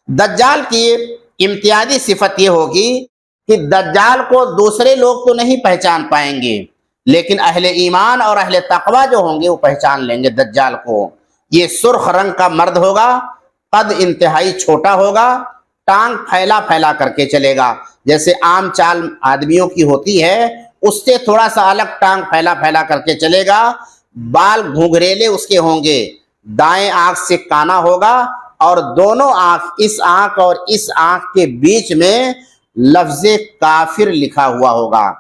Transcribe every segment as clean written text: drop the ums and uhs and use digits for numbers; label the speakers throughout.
Speaker 1: دجال کی امتیازی صفت یہ ہوگی کہ دجال کو دوسرے لوگ تو نہیں پہچان پائیں گے، لیکن اہل ایمان اور اہل تقوی جو ہوں گے وہ پہچان لیں گے دجال کو۔ یہ سرخ رنگ کا مرد ہوگا، قد انتہائی چھوٹا ہوگا، ٹانگ پھیلا پھیلا کر کے چلے گا، جیسے عام چال آدمیوں کی ہوتی ہے اس سے تھوڑا سا الگ ٹانگ پھیلا پھیلا کر کے چلے گا۔ بال گھنگریلے اس کے ہوں گے، دائیں آنکھ سے کانا ہوگا، اور دونوں آنکھ، اس آنکھ اور اس آنکھ کے بیچ میں لفظ کافر لکھا ہوا ہوگا،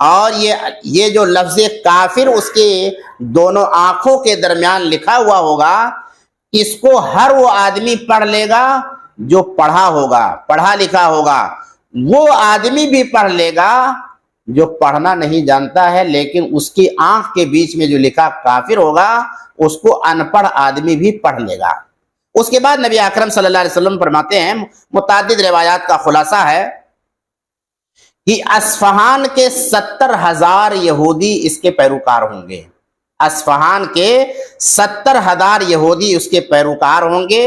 Speaker 1: اور یہ جو لفظ کافر اس کے دونوں آنکھوں کے درمیان لکھا ہوا ہوگا، اس کو ہر وہ آدمی پڑھ لے گا جو پڑھا ہوگا، پڑھا لکھا ہوگا۔ وہ آدمی بھی پڑھ لے گا جو پڑھنا نہیں جانتا ہے، لیکن اس کی آنکھ کے بیچ میں جو لکھا کافر ہوگا اس کو ان پڑھ آدمی بھی پڑھ لے گا۔ اس کے بعد نبی اکرم صلی اللہ علیہ وسلم فرماتے ہیں، متعدد روایات کا خلاصہ ہے کہ اصفہان کے 70,000 یہودی اس کے پیروکار ہوں گے۔ اصفہان کے 70,000 یہودی اس کے پیروکار ہوں گے،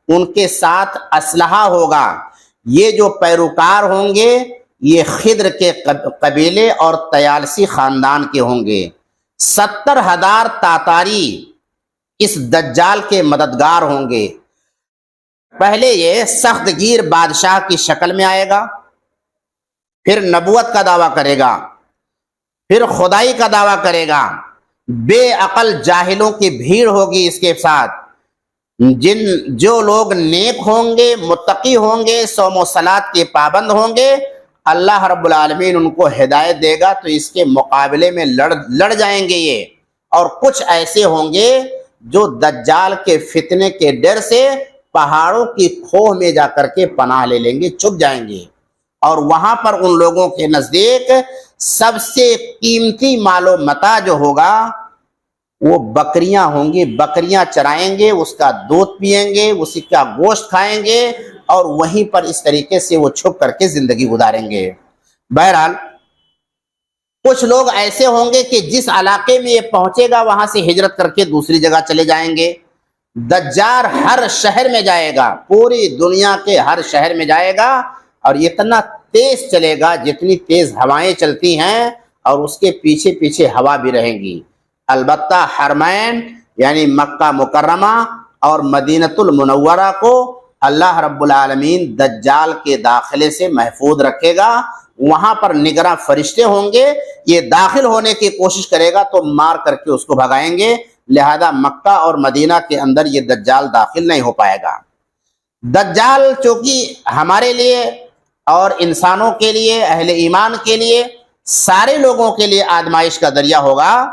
Speaker 1: ان کے ساتھ اسلحہ ہوگا۔ یہ جو پیروکار ہوں گے یہ خضر کے قبیلے اور طیالسی خاندان کے ہوں گے۔ 70,000 تاتاری اس دجال کے مددگار ہوں گے۔ پہلے یہ سخت گیر بادشاہ کی شکل میں آئے گا، پھر نبوت کا دعویٰ کرے گا، پھر خدائی کا دعویٰ کرے گا۔ بے عقل جاہلوں کی بھیڑ ہوگی اس کے ساتھ، جو لوگ نیک ہوں گے، متقی ہوں گے، صوم و صلات کے پابند ہوں گے، اللہ رب العالمین ان کو ہدایت دے گا تو اس کے مقابلے میں لڑ جائیں گے یہ۔ اور کچھ ایسے ہوں گے جو دجال کے فتنے کے ڈر سے پہاڑوں کی کھوہ میں جا کر کے پناہ لے لیں گے، چھپ جائیں گے، اور وہاں پر ان لوگوں کے نزدیک سب سے قیمتی مال و متاع جو ہوگا وہ بکریاں ہوں گی۔ بکریاں چرائیں گے، اس کا دودھ پئیں گے، اسی کا گوشت کھائیں گے، اور وہیں پر اس طریقے سے وہ چھپ کر کے زندگی گزاریں گے۔ بہرحال کچھ لوگ ایسے ہوں گے کہ جس علاقے میں یہ پہنچے گا وہاں سے ہجرت کر کے دوسری جگہ چلے جائیں گے۔ دجال ہر شہر میں جائے گا، پوری دنیا کے ہر شہر میں جائے گا، اور اتنا تیز چلے گا جتنی تیز ہوائیں چلتی ہیں، اور اس کے پیچھے پیچھے ہوا بھی رہیں گی۔ البتہ حرمین یعنی مکہ مکرمہ اور مدینۃ المنورہ کو اللہ رب العالمین دجال کے داخلے سے محفوظ رکھے گا۔ وہاں پر نگراں فرشتے ہوں گے، یہ داخل ہونے کی کوشش کرے گا تو مار کر کے اس کو بھگائیں گے، لہذا مکہ اور مدینہ کے اندر یہ دجال داخل نہیں ہو پائے گا۔ دجال چونکہ ہمارے لیے اور انسانوں کے لیے، اہل ایمان کے لیے، سارے لوگوں کے لیے آزمائش کا ذریعہ ہوگا،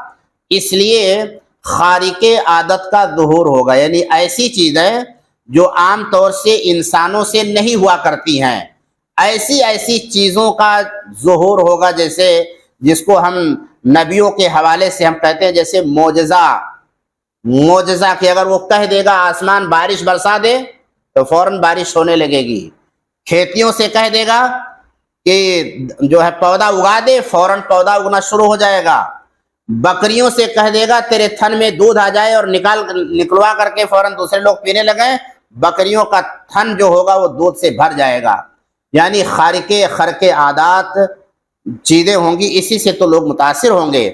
Speaker 1: اس لیے خارق عادت کا ظہور ہوگا، یعنی ایسی چیزیں جو عام طور سے انسانوں سے نہیں ہوا کرتی ہیں، ایسی چیزوں کا ظہور ہوگا، جیسے جس کو ہم نبیوں کے حوالے سے ہم کہتے ہیں جیسے معجزہ کہ اگر وہ کہہ دے گا آسمان بارش برسا دے تو فوراً بارش ہونے لگے گی، کھیتیوں سے کہہ دے گا کہ جو ہے پودا اگا دے، فوراً پودا اگنا شروع ہو جائے گا، بکریوں سے کہہ دے گا تیرے تھن میں دودھ آ جائے اور نکلوا کر کے فوراً دوسرے لوگ پینے لگیں، بکریوں کا تھن جو ہوگا وہ دودھ سے بھر جائے گا۔ یعنی خرق عادات چیزیں ہوں گی، اسی سے تو لوگ متاثر ہوں گے۔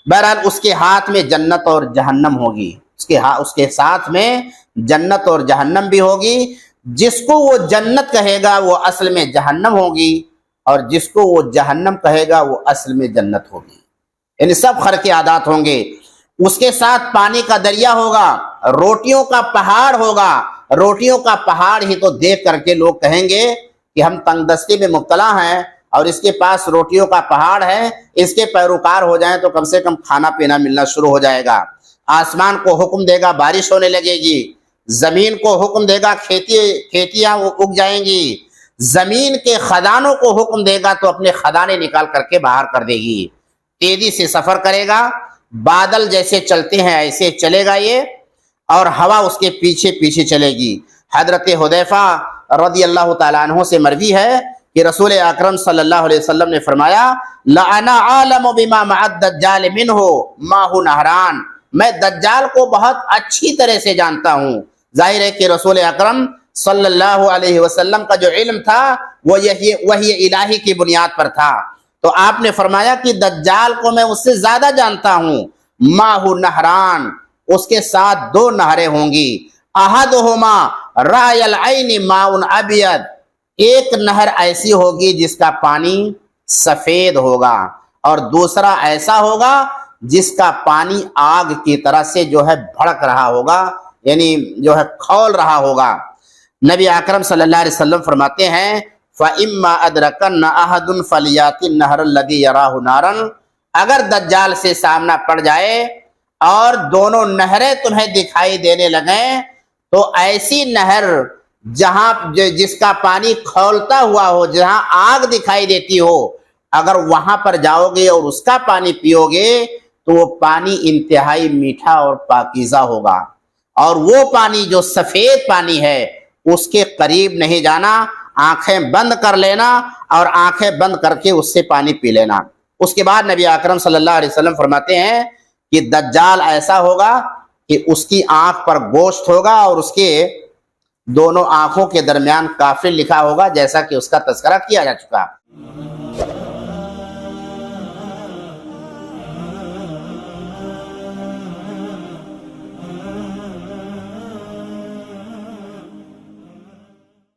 Speaker 1: بہرحال اس کے ہاتھ میں جنت اور جہنم ہوگی، اس کے ساتھ میں جنت اور جہنم بھی ہوگی۔ جس کو وہ جنت کہے گا وہ اصل میں جہنم ہوگی، اور جس کو وہ جہنم کہے گا وہ اصل میں جنت ہوگی، یعنی سب خرق عادات ہوں گے۔ اس کے ساتھ پانی کا دریا ہوگا، روٹیوں کا پہاڑ ہوگا۔ روٹیوں کا پہاڑ ہی تو دیکھ کر کے لوگ کہیں گے کہ ہم تنگ دستی میں مبتلا ہیں اور اس کے پاس روٹیوں کا پہاڑ ہے، اس کے پیروکار ہو جائیں تو کم سے کم کھانا پینا ملنا شروع ہو جائے گا۔ آسمان کو حکم دے گا بارش ہونے لگے گی، زمین کو حکم دے گا کھیتیاں اگ جائیں گی، زمین کے خزانوں کو حکم دے گا تو اپنے خزانے نکال کر کے باہر کر دے گی، تیزی سے سفر کرے گا، بادل جیسے چلتے ہیں ایسے چلے گا یہ، اور ہوا اس کے پیچھے پیچھے چلے گی۔ حضرت حذیفہ رضی اللہ تعالیٰ عنہ سے مروی ہے کہ رسول اکرم صلی اللہ علیہ وسلم نے فرمایا لَأَنَا عَالَمُ بِمَا مَعَ الدَّجَّالِ مِنْهُ مَاهُ نَهْرَانِ، میں دجال کو بہت اچھی طرح سے جانتا ہوں۔ ظاہر ہے کہ رسول اکرم صلی اللہ علیہ وسلم کا جو علم تھا وہ وحی الہی کی بنیاد پر تھا. تو آپ نے فرمایا کہ دجال کو میں اس سے زیادہ جانتا ہوں. ماہ نہران، اس کے ساتھ 2 نہریں ہوں گی. احدہما رائے العین ماء ابید، ایک نہر ایسی ہوگی جس کا پانی سفید ہوگا، اور دوسرا ایسا ہوگا جس کا پانی آگ کی طرح سے جو ہے بھڑک رہا ہوگا، یعنی جو ہے کھول رہا ہوگا. نبی اکرم صلی اللہ علیہ وسلم فرماتے ہیں فَإِمَّا أَدْرَكَنَّ أَحَدٌ فَلْيَأْتِ النَّهْرَ الَّذِي يَرَاهُ نَارًا، اگر دجال سے سامنا پڑ جائے اور دونوں نہریں تمہیں دکھائی دینے لگیں تو ایسی نہر جہاں جس کا پانی کھولتا ہوا ہو، جہاں آگ دکھائی دیتی ہو، اگر وہاں پر جاؤ گے اور اس کا پانی پیو گے تو وہ پانی انتہائی میٹھا اور پاکیزہ ہوگا. اور وہ پانی جو سفید پانی ہے اس کے قریب نہیں جانا، آنکھیں بند کر لینا اور آنکھیں بند کر کے اس سے پانی پی لینا. اس کے بعد نبی اکرم صلی اللہ علیہ وسلم فرماتے ہیں کہ دجال ایسا ہوگا کہ اس کی آنکھ پر گوشت ہوگا اور اس کے دونوں آنکھوں کے درمیان کافر لکھا ہوگا، جیسا کہ اس کا تذکرہ کیا جا چکا.